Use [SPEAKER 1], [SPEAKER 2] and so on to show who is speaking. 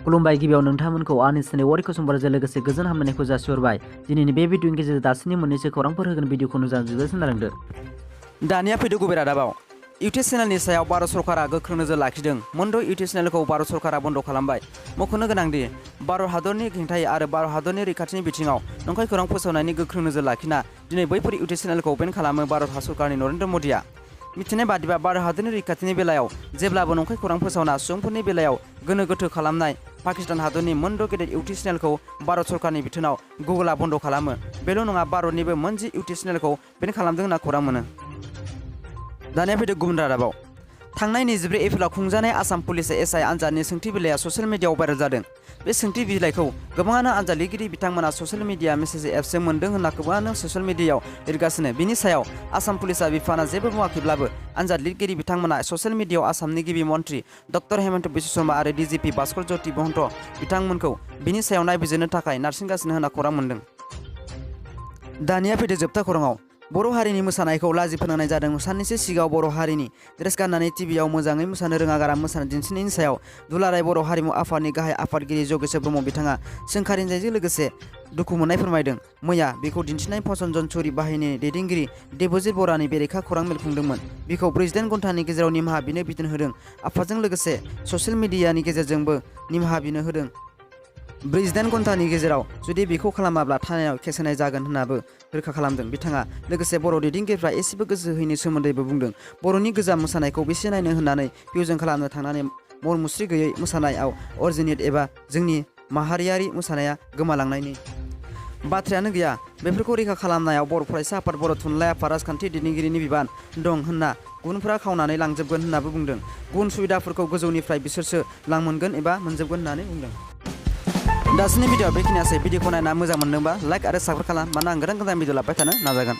[SPEAKER 1] खुलुमबाय गिबियाव नोंथांमोनखौ आंनि चेनेल वारि कुसुमबाराजों लोगोसे गोजोन हामलायनायखौ जासिहरबाय। दिनैनि बे भिडिअनि गेजेरजों दासिमनि मोननैसो खौरांफोर होगोन भिडिअखौ जोबोद खोनालांदो।
[SPEAKER 2] दानिया फैदो गुबै रादाबाव। इउटुब चेनेलनि सायाव भारत सरकारा गोख्रों नोजोर लाखिदों। मोनद' इउटुब चेनेलखौ भारत सरकारा बन्द' खालामबाय। मख'नो गोनांदि भारत हादरनि हेंथायै आरो भारत हादरनि रैखाथिनि बिथिङाव नंखाय खौरां फोसावनायनि गोख्रों नोजोर लाखिना दिनै बैफोर इउटुब चेनेलखौ बेन खालामो भारत सरकारनि नरेन्द्र मदिआ। मिथिनाय बादिबा भारत हादरनि रैखाथिनि बेलायाव जेब्लाबो नंखाय खौरां फोसावना सुबुंफोरनि बेलायाव गोनो गोथो खालामनाय पाकिस्तान हादरनि मोनद' गेदेर इउटुब चेनेलखौ भारत सरकारनि बिथोनाव गुगोलआ बन्द' खालामो। बेल' नङा, भारतनिबो मोनजि इउटुब चेनेलखौ बेन खालामदों होनना खौरां मोनो। दानिया फैदो गुबुन रादाबाव। थांनाय 24 एप्रिलाव खुंजानाय आसाम पुलिस एसआइ आनजादनि सोंथि बिलाइया ससियेल मिडियाआव भाइरेल जादों। बे सोंथि बिलाइखौ गोबाङानो आनजाद लिरगिरि बिथांमोना ससियेल मिडिया मेसेज एप्सजों मोन्दों होनना गोबाङानो ससियेल मिडियाआव लिरगासिनो। बिनि सायाव आसाम पुलिसआ बिफाना जेबो बुङाखैब्लाबो आनजाद लिरगिरि बिथांमोना ससियेल मिडियाआव आसामनि गिबि मन्त्रि डक्टर हेमन्त बिश्व शर्मा आरो डिजिपि भास्कर ज्योति महन्त बिथांमोनखौ बिनि सायाव नायबिजिरनो थाखाय नारसिनगासिनो होनना खौरां मोन्दों। दानिया फैदो जोबथा खौराङाव। बर' हारिनि मोसानायखौ लाजि फोनांनाय जादों। साननैसो सिगाङाव बर' हारिनि ड्रेस गाननानै टिभिआव मोजाङै मोसानो रोङा गारा मोसानो दिन्थिनायनि सायाव दुलाराय बर' हारिमु आफादनि गाहाय आफादगिरि जगेश्वर ब्रह्म बिथाङा सोंखारिनायजों लोगोसे दुखु मोननाय फोरमायदों। मैया बेखौ दिन्थिनाय फसन जनसुरि बाहिनीनि दैदेनगिरि देबजित बरानि बेरेखा खौरां मेल खुंदोंमोन। बिखौ 48 घन्टानि गेजेराव निमाहा बिनो बिथोन होदों। आफादजों लोगोसे ससियेल मिडियानि गेजेरजोंबो निमाहा बिनो होदों। 48 घन्टानि गेजेराव जुदि बेखौ खालामाब्ला थानायाव केस होनाय जागोन होन्नाबो रोखा खालामदों बिथाङा। लोगोसे बर' दैदेनगिरिफ्रा एसेबो गोसो होयैनि सोमोन्दैबो बुंदों। बर'नि गोजाम मोसानायखौ बेसे नायनो होननानै फिउजन खालामनो थांनानै मुस्रि गैयै मोसानायाव अरिजिनेट एबा जोंनि माहारियारि मोसानाया गोमालांनायनि बाथ्रायानो गैया। बेफोरखौ रैखा खालामनायाव बर' फरायसा आफाद, बर' थुनलाइ आफाद, राजखान्थि दैदेनगिरिनि बिबान दं होनना गुबुनफोरा खावनानै लांजोबगोन होन्नाबो बुंदों। गुबुन सुबिदाफोरखौ गोजौनिफ्राय बिसोरसो लांमोनगोन एबा मोनजोबगोन होननानै बुंदों। दासिमनि भिडिअ बेखिनियासै। भिडिअखौ नायना मोजां मोनदोंबा लाइक आरो साबस्क्राइब खालाम, मानोना आं गोदान भिडिअ लाबोबाय थानो नाजागोन।